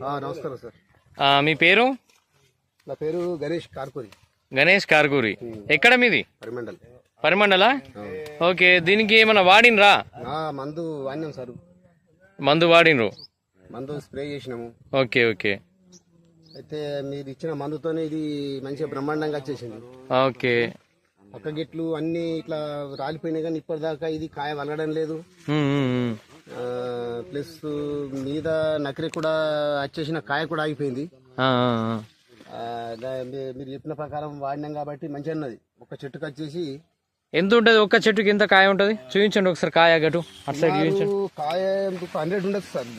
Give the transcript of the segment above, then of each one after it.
నమస్కారం సార్. మీ పేరు? నా పేరు గణేష్ కార్కూరి. గణేష్ కార్కూరి. ఎక్కడ మీది? పరిమండల్. పరిమండలా? ఓకే. దీనికి ఏమన్నా వాడినరా? మందు వాడినాం సార్. మందు వాడినరు? మందు స్ప్రే చేసినాము. Okay okay. అయితే మీరు ఇచ్చిన మందుతోనే ఇది మంచిగా బ్రహ్మాండంగా వచ్చేసింది. ఓకే. పక్క గిట్లు అన్ని ఇట్లా రాలిపోయినాయి కానీ ఇప్పటిదాకా ఇది కాయ వలగడం లేదు. ప్లస్ మీద నకిరి కూడా వచ్చేసిన కాయ కూడా ఆగిపోయింది. మీరు చెప్పిన ప్రకారం వాడినాం కాబట్టి మంచిగా ఉన్నది. ఒక చెట్టుకు వచ్చేసి ఎంత ఉంటది? ఒక్క చెట్టుకి ఎంత కాయ ఉంటది? చూపించండి ఒకసారి కాయ గటు అటు సైడ్ చూపించండి. కాయ 100 ఉండదు సార్.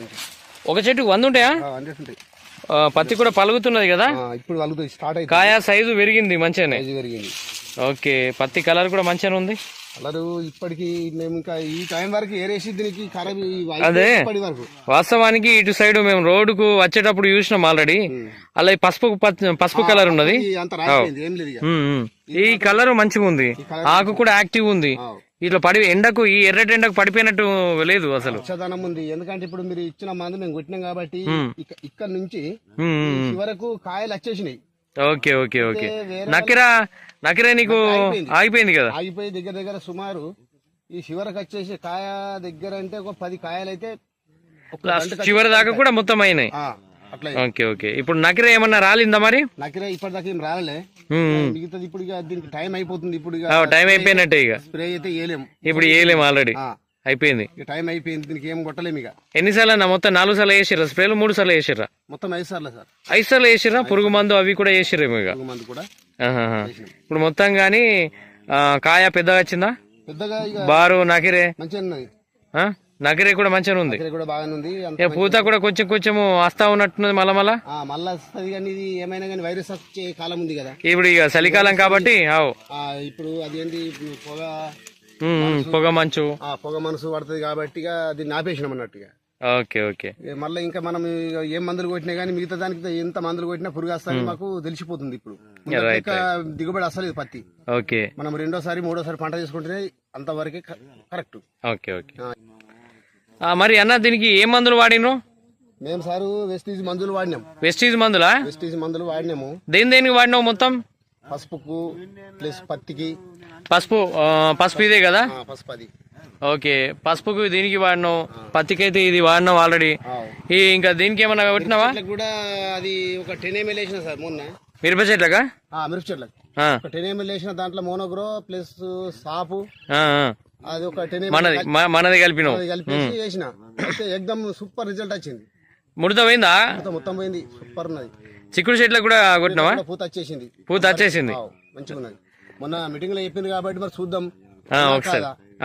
ఒక చెట్టుకు 100 ఉంటాయా? 100 ఉంటాయి. పత్తి కూడా పలుగుతున్నది కదా? ఇప్పుడు పలుగుతుంది, స్టార్ట్ అయింది. కాయ సైజు పెరిగింది మంచిగానే. పెరిగింది. ఓకే. పత్తి కలర్ కూడా మంచిగానే ఉంది. కలరు ఇప్పటికి మేము ఇంకా ఈ టైం వరకు ఏరేసి దీనికి ఖరాబ్ అదే వరకు. వాస్తవానికి ఇటు సైడ్ మేము రోడ్డుకు వచ్చేటప్పుడు చూసినాం ఆల్రెడీ. అలా పసుపు కలర్ ఉన్నది. ఈ కలర్ మంచిగా ఉంది. ఆకు కూడా యాక్టివ్ ఉంది. ఇట్లా ఎండకు ఈ ఎర్రటి ఎండకు పడిపోయినట్టు లేదు అసలు. చదనం ఉంది. ఎందుకంటే ఇప్పుడు మీరు ఇచ్చిన మందు మేము కొట్టినాం కాబట్టి ఇక్కడ నుంచి వరకు కాయలు వచ్చేసినాయి. Okay okay okay. నకిరా నీకు ఆగిపోయింది కదా? ఆగిపోయి దగ్గర సుమారు ఈ చివరకు వచ్చేసి కాయ దగ్గర అంటే ఒక 10 కాయలు అయితే చివరి దాకా కూడా మొత్తం అయినాయి. అట్లా. Okay okay. ఇప్పుడు నకిరా ఏమన్నా రాలిందా మరి? నకిరా ఇప్పటిదాకా ఏం రాలే. మిగతాది ఇప్పుడు దీనికి టైం అయిపోతుంది. ఇప్పుడు టైం అయిపోయినట్టే. ఇక స్ప్రే అయితే వేయలేము. ఇప్పుడు వేయలేము, ఆల్రెడీ అయిపోయింది. టైం అయిపోయింది. దీనికి ఏం కొట్టలేము. ఇక ఎన్నిసార్లు అన్న? మొత్తం 4 సార్లు వేసిర్రా స్ప్రేలు? 3 సార్లు వేసిర్రా? మొత్తం 5 సార్లు సార్. 5 సార్లు వేసిర్రా? పురుగు మందు అవి కూడా వేసిర్రేమో. ఇక మందు కూడా ఇప్పుడు మొత్తం గానీ కాయ పెద్దగా వచ్చిందా? పెద్దగా బారు నకిరే మంచిగా ఉన్నది. నకిరే కూడా మంచిగా ఉంది. కూడా బాగానే ఉంది. పూత కూడా కొంచెం వస్తా ఉన్నట్టున్నది. మళ్ళా వస్తుంది కానీ ఇది ఏమైనా కానీ వైరస్ వచ్చే కాలం ఉంది కదా. ఇప్పుడు ఇక చలికాలం కాబట్టి ఇప్పుడు అదేంటి పొగ మంచు పడుతుంది కాబట్టి దీన్ని ఆపేసినాం అన్నట్టుగా. Okay okay. మళ్ళీ ఇంకా మనం ఏం మందులు కొట్టినా గానీ మిగతా దానికి ఎంత మందులు కొట్టినా పురుగు వస్తాయని మాకు తెలిసిపోతుంది. ఇప్పుడు దిగుబడి అసలు పత్తి. ఓకే. మనం 2వ సారి 3వ సారి పంట చేసుకుంటేనే అంతవరకే కరెక్ట్. Okay okay. మరి అన్న దీనికి ఏ మందులు వాడిను? మేము సారు వెస్టీజ్ మందులు వాడినాం. వెస్టీజ్ మందులా? వెస్టీజ్ మందులు వాడినాము. దేనికి వాడినావు మొత్తం? పసుపుకు ప్లస్ పత్తికి. పసుపు ఇదే కదా? పసుపు అది. ఓకే. పసుపుకు దీనికి వాడినావు, పత్తికి అయితే ఇది వాడినావు ఆల్రెడీ. ఇంకా దీనికి ఏమన్నా కొట్టినావా? కూడా అది ఒక 10 ml వేసిన సార్ మొన్న. మిరప చెట్లకా? మిరప చెట్లకు 10 ml వేసిన. దాంట్లో మోనోగ్రో ప్లస్ సాపు అది ఒక 10 ml మనది కలిపినావు. కలిపేసి వేసిన. అయితే ఎక్దమ్ సూపర్ రిజల్ట్ వచ్చింది. ముడత పోయిందా? మొత్తం పోయింది. సూపర్ ఉన్నది. చిక్కుడు చెట్లకు కూడా కొట్టినావా? పూత వచ్చేసింది. మంచిగా ఉన్నది. మొన్న మీటింగ్ లో చెప్పింది కాబట్టి మరి చూద్దాం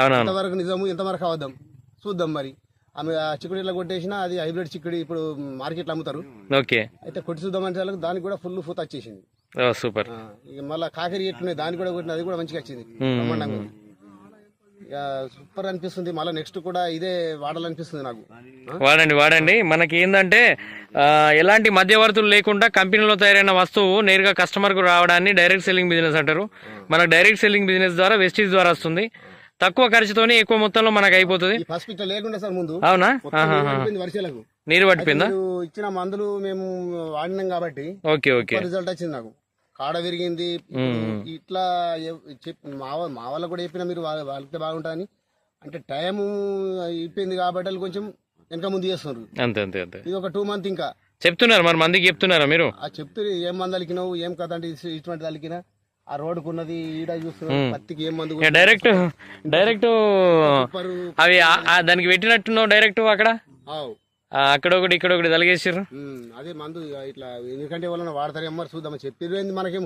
ఎంతవరకు నిజము ఎంతవరకు అవద్దాం చూద్దాం. మరి ఆమె చిక్కుడు ఇట్లా కొట్టేసిన అది హైబ్రిడ్ చిక్కుడు ఇప్పుడు మార్కెట్ లో అమ్ముతారు. ఓకే. అయితే కొట్టి చూద్దాం అంటే దానికి కూడా ఫుల్ పూత వచ్చేసింది. సూపర్. ఇక మళ్ళీ కాకరి ఎట్లున్నాయి దానికి కూడా కొట్టిన, అది కూడా మంచిగా వచ్చింది. సూపర్ అనిపిస్తుంది. మళ్ళీ నెక్స్ట్ కూడా ఇదే వాడాలనిపిస్తుంది నాకు. వాడండి. మనకి ఏంటంటే ఎలాంటి మధ్యవర్తులు లేకుండా కంపెనీలో తయారైన వస్తువు నేరుగా కస్టమర్ కు రావడాన్ని డైరెక్ట్ సెల్లింగ్ బిజినెస్ అంటారు. మనకు డైరెక్ట్ సెల్లింగ్ బిజినెస్ ద్వారా వెస్టీజ్ ద్వారా వస్తుంది. తక్కువ ఖర్చుతోనే ఎక్కువ మొత్తంలో మనకు అయిపోతుంది. లేకుండా సార్ ముందు అవునా? వర్షాలకు నీరు పట్టిపోయిందా? ఇచ్చిన మందులు మేము వాడినాం కాబట్టి ఓకే ఓకే రిజల్ట్ వచ్చింది. నాకు కాడ విరిగింది. ఇట్లా మా వాళ్ళ కూడా చెప్పిన మీరు వాళ్ళకి బాగుంటుందని. అంటే టైం అయిపోయింది కాబట్టి కొంచెం వెనక ముందు చేస్తున్నారు. అంతే. ఇది ఒక 2 months ఇంకా చెప్తున్నారు. మరి మందికి చెప్తున్నారా మీరు? చెప్తే ఏం మంది అలికినావు ఏం కథ అంటే ఇటువంటి అలికినా ఆ రోడ్డుకున్నది ఈడ చూస్తున్నావు. పత్తికి ఏం మందు డైరెక్ట్ అవి దానికి పెట్టినట్టున్నావు డైరెక్ట్ అక్కడ ఒకటి ఇక్కడ ఒకటి తలిగేసారు. అదే మందు ఇట్లా ఎందుకంటే వాళ్ళని వాడతారు. చూద్దాం చెప్పేది మనకేం.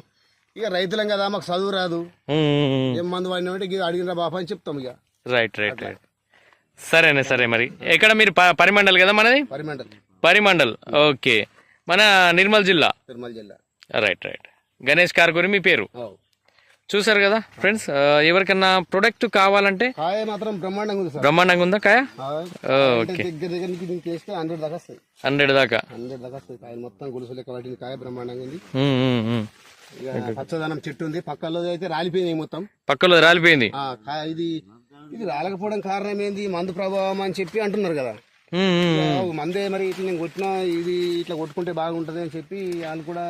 ఇక రైతులం కదా, మాకు చదువు రాదు. ఏం మందు వాడినామంటే అడిగిన బాబా అని చెప్తాం. ఇక రైట్. సరే. మరి ఎక్కడ మీరు? పరిమండల్ కదా మనది? పరిమండల్. ఓకే. మన నిర్మల్ జిల్లా. రైట్. గణేష్ కార్కూరి మీ పేరు. చూసారు కదా ఫ్రెండ్స్. ఎవరికన్నా ప్రొడక్ట్ కావాలంటే కాయ మాత్రం బ్రహ్మాండంగా ఉందా కాయ? ఓకే. 100 దాకా 100 దాకా మొత్తం గులుసు లెక్క పట్టింది. కాయ బ్రహ్మాండంగా ఉంది. పచ్చదనం చెట్టు ఉంది. పక్కలో అయితే రాలిపోయింది. మొత్తం పక్కలో రాలిపోయింది. ఇది రాలకపోవడం కారణం ఏంది? మందు ప్రభావం అని చెప్పి అంటున్నారు కదా. మందే మరి ఇట్లా నేను కొట్టినా ఇది ఇట్లా కొట్టుకుంటే బాగుంటది అని చెప్పి వాళ్ళు కూడా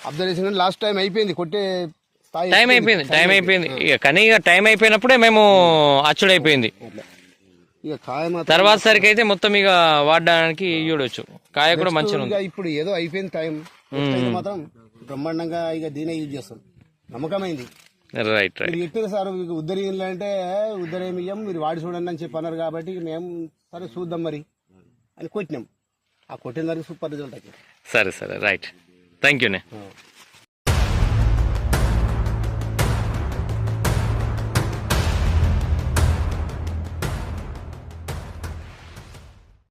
అబ్జర్వేషన్ కానీ లాస్ట్ టైం అయిపోయింది కొట్టే స్థాయి టైం అయిపోయింది ఇక కానీ ఇక టైం అయిపోయినప్పుడే మేము అచ్చుడైపోయింది. అట్లా ఇక కాయ మాత్రం తర్వాత సరికి అయితే మొత్తం ఇక వాడడానికి చూడొచ్చు, కాయ కూడా మంచిగా ఉంది. ఇక ఇప్పుడు ఏదో అయిపోయింది టైం, నెక్స్ట్ అయితే మాత్రం బ్రహ్మాండంగా ఇక దీనే యూజ్ చేస్తాం, నమ్మకమైంది. రైట్ రైట్ మీరు చెప్పారు సార్ మీకు ఉద్దరీలు అంటే ఉద్దరేమియ్యం మీరు వాడి చూడండి అని చెప్పి అన్నారు కాబట్టి మేము సరే చూద్దాం మరి అని కొట్టినాం. ఆ కొట్టిన దానికి సూపర్ రిజల్ట్ అయితే. సరే రైట్, థ్యాంక్ యూనే.